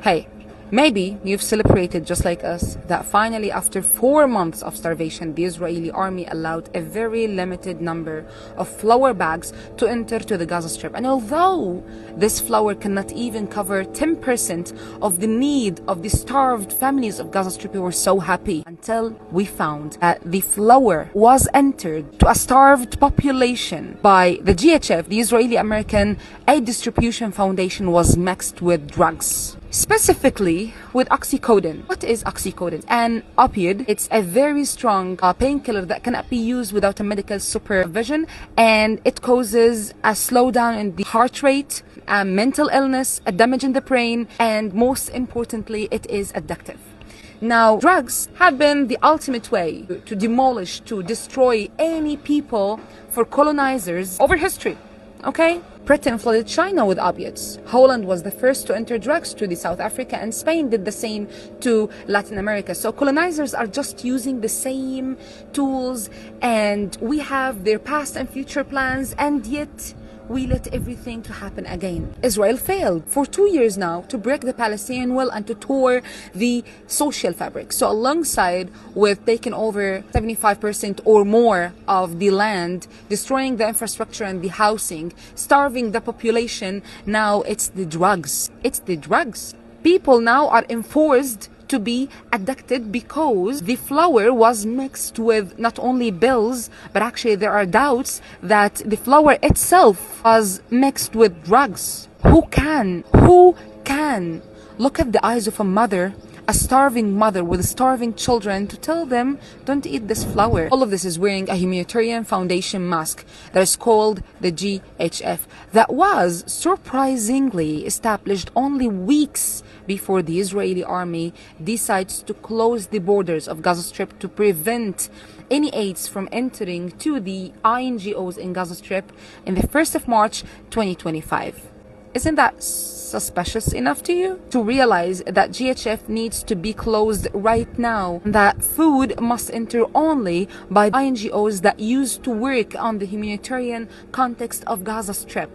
Hey, maybe you've celebrated just like us that finally, after 4 months of starvation, the Israeli army allowed a very limited number of flour bags to enter to the Gaza Strip. And although this flour cannot even cover 10% of the need of the starved families of Gaza Strip, we were so happy until we found that the flour was entered to a starved population by the GHF, the Israeli American Aid Distribution Foundation, was mixed with drugs. Specifically with oxycodone. What is oxycodone? An opioid. It's a very strong painkiller that cannot be used without a medical supervision, and it causes a slowdown in the heart rate, a mental illness, a damage in the brain, and most importantly, it is addictive. Now, drugs have been the ultimate way to demolish, to destroy any people for colonizers over history. Okay? Britain flooded China with opiates. Holland was the first to enter drugs to the South Africa, and Spain did the same to Latin America. So colonizers are just using the same tools, and we have their past and future plans, and yet we let everything to happen again. Israel failed for 2 years now to break the Palestinian will and to tore the social fabric. So alongside with taking over 75% or more of the land, destroying the infrastructure and the housing, starving the population, now it's the drugs. It's the drugs. People now are enforced to be addicted because the flour was mixed with not only pills, but actually there are doubts that the flour itself was mixed with drugs. Who can look at the eyes of a mother, a starving mother with starving children, to tell them, don't eat this flour? All of this is wearing a humanitarian foundation mask that is called the GHF, that was surprisingly established only weeks before the Israeli army decides to close the borders of Gaza Strip to prevent any aids from entering to the INGOs in Gaza Strip in the 1st of March 2025. Isn't that suspicious enough to you? To realize that GHF needs to be closed right now, that food must enter only by INGOs that used to work on the humanitarian context of Gaza Strip.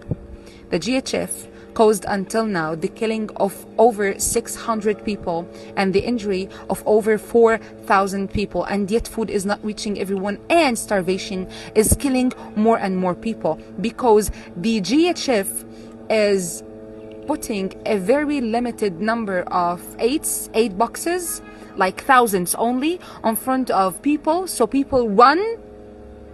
The GHF caused until now the killing of over 600 people and the injury of over 4,000 people, and yet food is not reaching everyone, and starvation is killing more and more people because the GHF is putting a very limited number of aid boxes, like thousands only, on front of people, so people run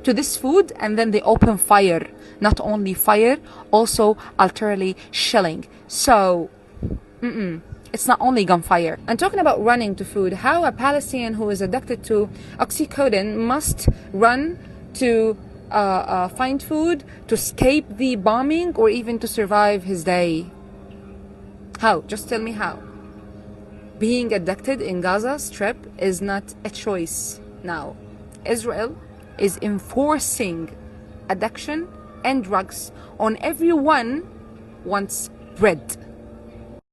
to this food and then they open fire. Not only fire, also artillery shelling. So it's not only gunfire. And talking about running to food, how a Palestinian who is addicted to oxycodone must run to find food, to escape the bombing, or even to survive his day? How? Just tell me how. Being addicted in Gaza Strip is not a choice now. Israel is enforcing addiction and drugs on everyone wants bread.